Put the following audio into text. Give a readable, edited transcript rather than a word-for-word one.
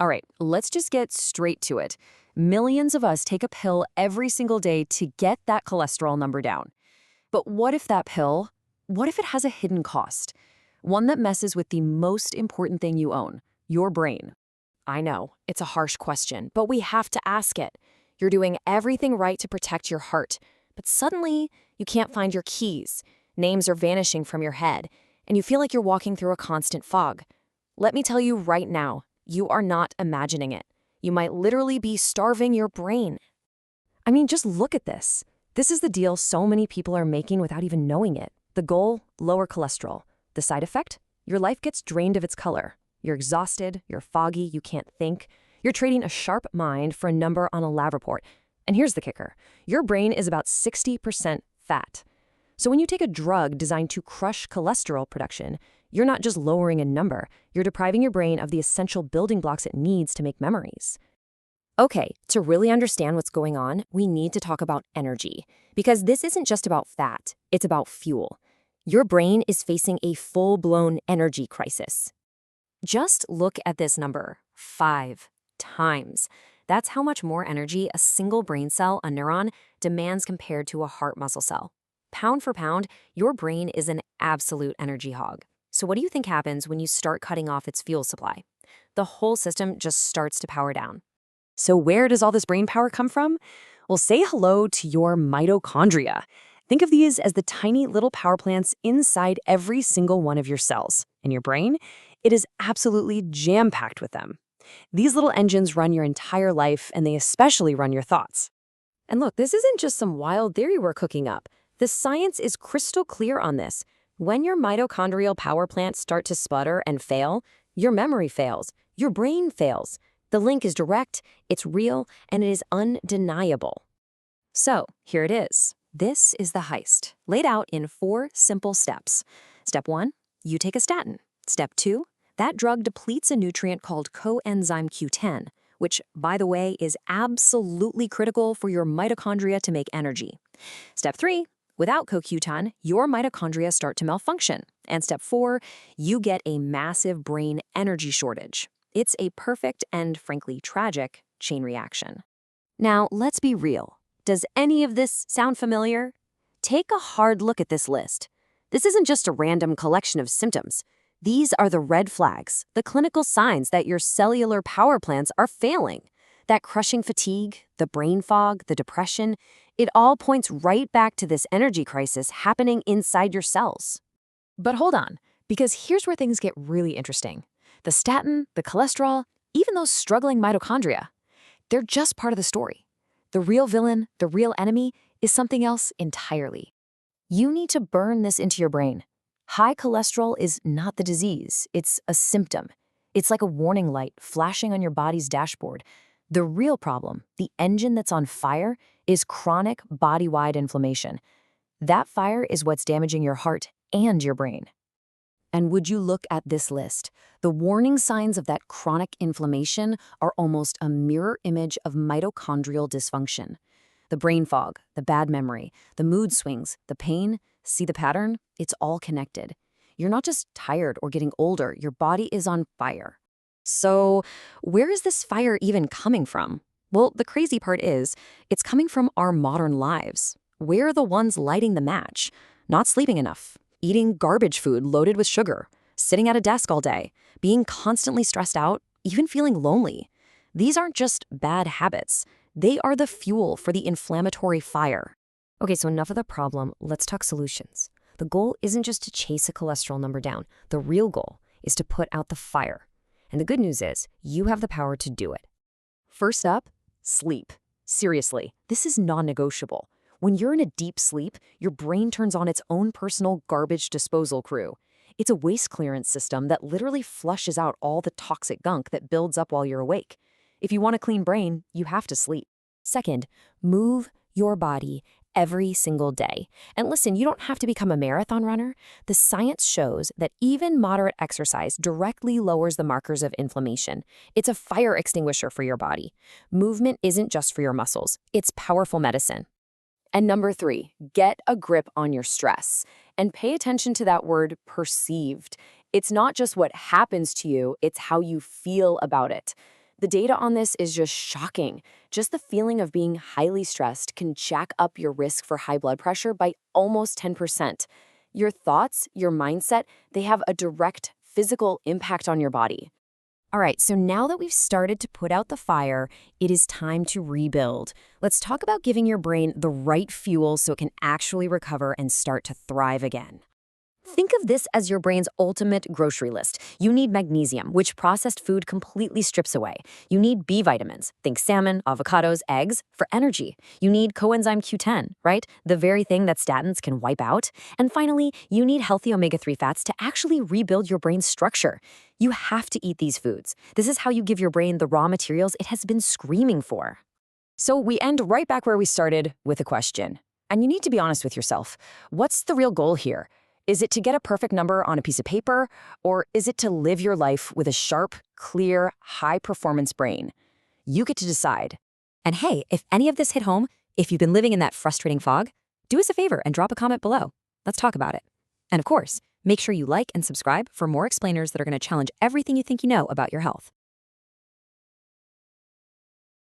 All right, let's just get straight to it. Millions of us take a pill every single day to get that cholesterol number down. But what if that pill, what if it has a hidden cost? One that messes with the most important thing you own, your brain. I know, it's a harsh question, but we have to ask it. You're doing everything right to protect your heart, but suddenly you can't find your keys. Names are vanishing from your head, and you feel like you're walking through a constant fog. Let me tell you right now, you are not imagining it. You might literally be starving your brain. I mean, just look at this. This is the deal so many people are making without even knowing it. The goal, lower cholesterol. The side effect? Your life gets drained of its color. You're exhausted, you're foggy, you can't think. You're trading a sharp mind for a number on a lab report. And here's the kicker. Your brain is about 60% fat. So when you take a drug designed to crush cholesterol production, you're not just lowering a number, you're depriving your brain of the essential building blocks it needs to make memories. Okay, to really understand what's going on, we need to talk about energy. Because this isn't just about fat, it's about fuel. Your brain is facing a full-blown energy crisis. Just look at this number, 5 times. That's how much more energy a single brain cell, a neuron, demands compared to a heart muscle cell. Pound for pound, your brain is an absolute energy hog. So what do you think happens when you start cutting off its fuel supply? The whole system just starts to power down. So where does all this brain power come from? Well, say hello to your mitochondria. Think of these as the tiny little power plants inside every single one of your cells. In your brain, it is absolutely jam-packed with them. These little engines run your entire life, and they especially run your thoughts. And look, this isn't just some wild theory we're cooking up. The science is crystal clear on this. When your mitochondrial power plants start to sputter and fail, your memory fails, your brain fails. The link is direct, it's real, and it is undeniable. So, here it is. This is the heist, laid out in 4 simple steps. Step 1, you take a statin. Step 2, that drug depletes a nutrient called Coenzyme Q10, which, by the way, is absolutely critical for your mitochondria to make energy. Step 3, without CoQ10, your mitochondria start to malfunction. And step 4, you get a massive brain energy shortage. It's a perfect and, frankly, tragic chain reaction. Now, let's be real. Does any of this sound familiar? Take a hard look at this list. This isn't just a random collection of symptoms. These are the red flags, the clinical signs that your cellular power plants are failing. That crushing fatigue, the brain fog, the depression, it all points right back to this energy crisis happening inside your cells. But hold on, because here's where things get really interesting. The statin, the cholesterol, even those struggling mitochondria, they're just part of the story. The real villain, the real enemy, is something else entirely. You need to burn this into your brain. High cholesterol is not the disease, it's a symptom. It's like a warning light flashing on your body's dashboard. The real problem, the engine that's on fire, is chronic body-wide inflammation. That fire is what's damaging your heart and your brain. And would you look at this list? The warning signs of that chronic inflammation are almost a mirror image of mitochondrial dysfunction. The brain fog, the bad memory, the mood swings, the pain, see the pattern? It's all connected. You're not just tired or getting older, your body is on fire. So, where is this fire even coming from? Well, the crazy part is, it's coming from our modern lives. We're the ones lighting the match. Not sleeping enough, eating garbage food loaded with sugar, sitting at a desk all day, being constantly stressed out, even feeling lonely. These aren't just bad habits. They are the fuel for the inflammatory fire. Okay, so enough of the problem, let's talk solutions. The goal isn't just to chase a cholesterol number down. The real goal is to put out the fire. And the good news is, you have the power to do it. First up, sleep. Seriously, this is non-negotiable. When you're in a deep sleep, your brain turns on its own personal garbage disposal crew. It's a waste clearance system that literally flushes out all the toxic gunk that builds up while you're awake. If you want a clean brain, you have to sleep. Second, move your body every single day. And listen, you don't have to become a marathon runner. The science shows that even moderate exercise directly lowers the markers of inflammation. It's a fire extinguisher for your body. Movement isn't just for your muscles. It's powerful medicine. And number 3, get a grip on your stress. And pay attention to that word perceived. It's not just what happens to you, it's how you feel about it. The data on this is just shocking. Just the feeling of being highly stressed can jack up your risk for high blood pressure by almost 10%. Your thoughts, your mindset, they have a direct physical impact on your body. All right, so now that we've started to put out the fire, it is time to rebuild. Let's talk about giving your brain the right fuel so it can actually recover and start to thrive again. Think of this as your brain's ultimate grocery list. You need magnesium, which processed food completely strips away. You need B vitamins, think salmon, avocados, eggs, for energy. You need coenzyme Q10, right? The very thing that statins can wipe out. And finally, you need healthy omega-3 fats to actually rebuild your brain's structure. You have to eat these foods. This is how you give your brain the raw materials it has been screaming for. So we end right back where we started with a question. And you need to be honest with yourself. What's the real goal here? Is it to get a perfect number on a piece of paper, or is it to live your life with a sharp, clear, high-performance brain? You get to decide. And hey, if any of this hit home, if you've been living in that frustrating fog, do us a favor and drop a comment below. Let's talk about it. And of course, make sure you like and subscribe for more explainers that are going to challenge everything you think you know about your health.